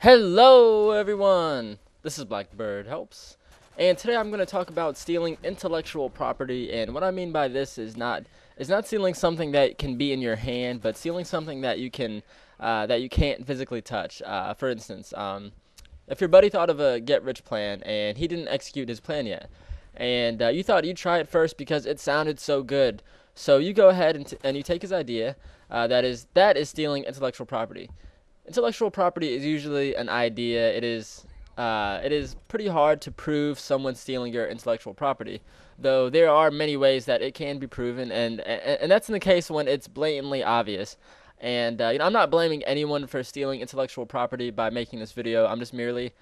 Hello everyone! This is Blackbird Helps, and today I'm going to talk about stealing intellectual property. And what I mean by this is not stealing something that can be in your hand, but stealing something that you can't physically touch. For instance, if your buddy thought of a get-rich plan and he didn't execute his plan yet, and you thought you'd try it first because it sounded so good, so you go ahead and you take his idea. That is stealing intellectual property. Intellectual property is usually an idea. It is pretty hard to prove someone stealing your intellectual property, though there are many ways that it can be proven, and that's in the case when it's blatantly obvious. And I'm not blaming anyone for stealing intellectual property by making this video. I'm just merely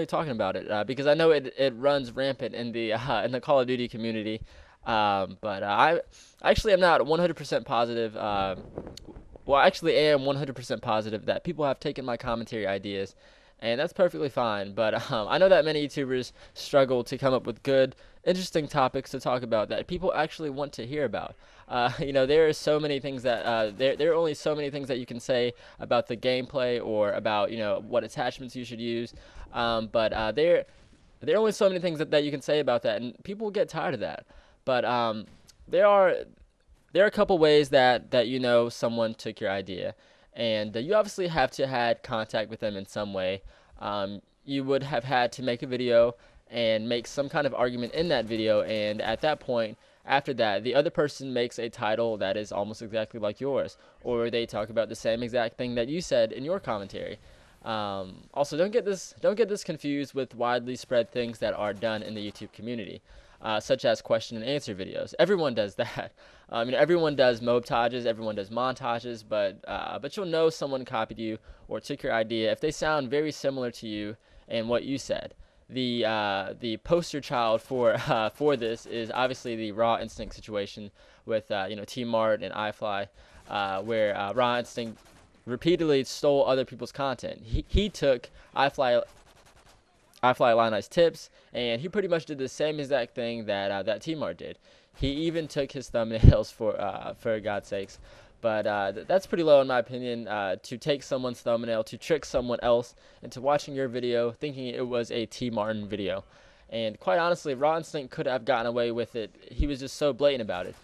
talking about it because I know it runs rampant in the Call of Duty community. But I actually am not 100% positive. Well, I actually am 100% positive that people have taken my commentary ideas, and that's perfectly fine. But I know that many YouTubers struggle to come up with good, interesting topics to talk about that people actually want to hear about. There are so many things that there are only so many things that you can say about the gameplay or about what attachments you should use. But there are only so many things that you can say about that, and people get tired of that. But there are there are a couple ways that someone took your idea, and you obviously have to had contact with them in some way. You would have had to make a video and make some kind of argument in that video, and at that point, after that, the other person makes a title that is almost exactly like yours, or they talk about the same exact thing that you said in your commentary. Also, don't get this confused with widely spread things that are done in the YouTube community, such as question and answer videos. Everyone does that. Everyone does montages, everyone does montages, but you'll know someone copied you or took your idea if they sound very similar to you and what you said. The poster child for this is obviously the Raw Instinct situation with T-Mart and iFly, where Raw Instinct repeatedly stole other people's content. He took iFly Illini's tips, and he pretty much did the same exact thing that T-Mart did. He even took his thumbnails for God's sakes. But that's pretty low in my opinion, to take someone's thumbnail, to trick someone else into watching your video thinking it was a T. Martin video. And quite honestly, Raw Instinct could have gotten away with it. He was just so blatant about it.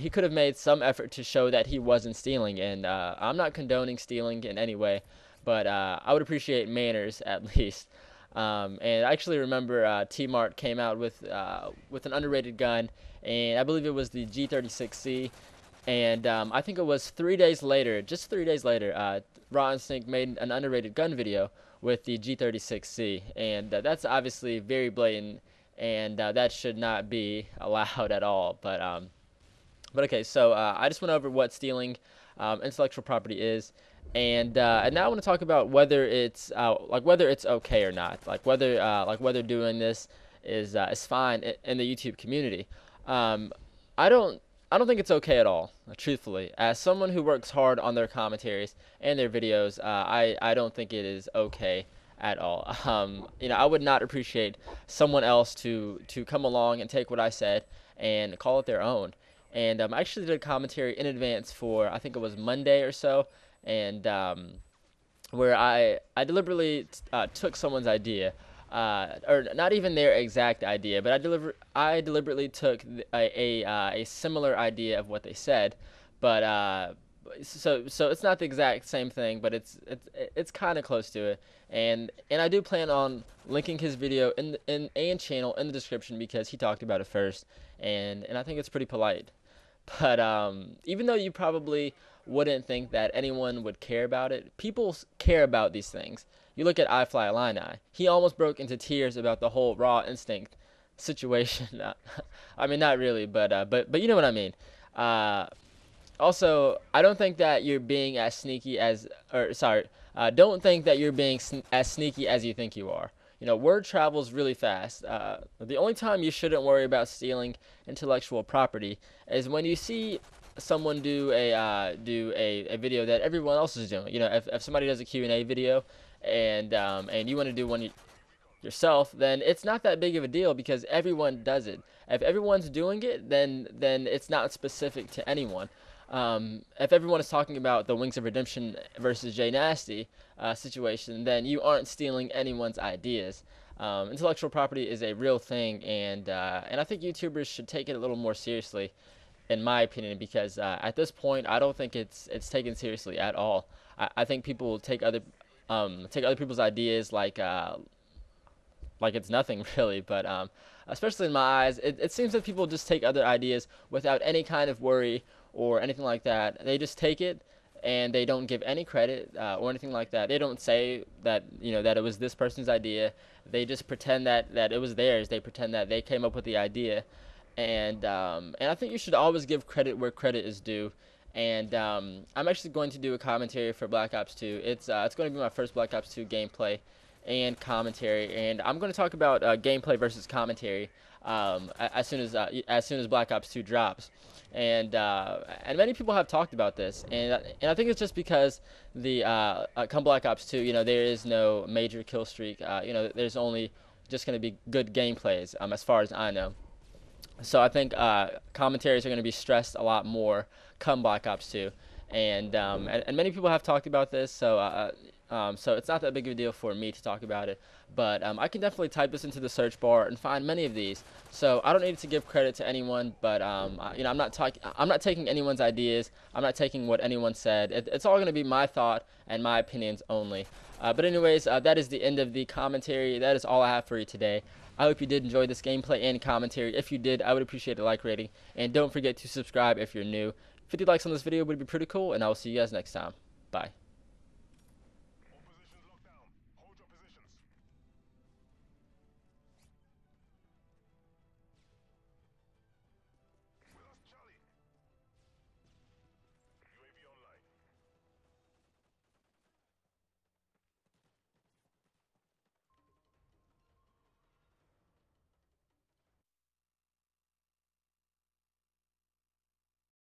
He could have made some effort to show that he wasn't stealing, and I'm not condoning stealing in any way, but I would appreciate manners at least. And I actually remember T-Mart came out with an underrated gun, and I believe it was the G36C. And I think it was 3 days later, just 3 days later, Raw Instinct made an underrated gun video with the G36C, and that's obviously very blatant, and that should not be allowed at all. But okay, so I just went over what stealing intellectual property is, and now I want to talk about whether it's okay or not, like whether doing this is fine in the YouTube community. I don't think it's okay at all, truthfully. As someone who works hard on their commentaries and their videos, I don't think it is okay at all. I would not appreciate someone else to come along and take what I said and call it their own. And I actually did a commentary in advance for, I think it was Monday or so, and where I deliberately took someone's idea, or not even their exact idea, but I deliberately took a similar idea of what they said, but so it's not the exact same thing, but it's kind of close to it, and I do plan on linking his video and channel in the description because he talked about it first, and I think it's pretty polite. But even though you probably wouldn't think that anyone would care about it, people care about these things. You look at iFly Illini. He almost broke into tears about the whole Raw Instinct situation. I mean, not really, but you know what I mean. Also, I don't think that you're being as sneaky as, or sorry, don't think that you're being as sneaky as you think you are. Word travels really fast. The only time you shouldn't worry about stealing intellectual property is when you see someone do a video that everyone else is doing. If somebody does a Q&A video, and you want to do one yourself, then it's not that big of a deal because everyone does it. If everyone's doing it, then it's not specific to anyone. if everyone is talking about the Wings of Redemption versus Jay Nasty situation, then you aren't stealing anyone's ideas. Intellectual property is a real thing, and I think YouTubers should take it a little more seriously, in my opinion, because at this point, I don't think it's taken seriously at all. I think people take other people's ideas like it's nothing really. But especially in my eyes, it seems that people just take other ideas without any kind of worry or anything like that. They just take it and they don't give any credit or anything like that. They don't say that that it was this person's idea. They just pretend that it was theirs. They pretend that they came up with the idea, and I think you should always give credit where credit is due. And I'm actually going to do a commentary for Black Ops 2. It's going to be my first Black Ops 2 gameplay and commentary, and I'm going to talk about gameplay versus commentary as soon as Black Ops 2 drops. And many people have talked about this, and I think it's just because the come Black Ops 2, there is no major kill streak. There's only just going to be good gameplays, as far as I know. So I think commentaries are going to be stressed a lot more come Black Ops 2, and many people have talked about this. So it's not that big of a deal for me to talk about it, but I can definitely type this into the search bar and find many of these. So I don't need to give credit to anyone, but I'm not taking anyone's ideas. I'm not taking what anyone said. It's all going to be my thought and my opinions only. But anyways, that is the end of the commentary. That is all I have for you today. I hope you did enjoy this gameplay and commentary. If you did, I would appreciate a like rating, and don't forget to subscribe if you're new. 50 likes on this video would be pretty cool, and I will see you guys next time. Bye.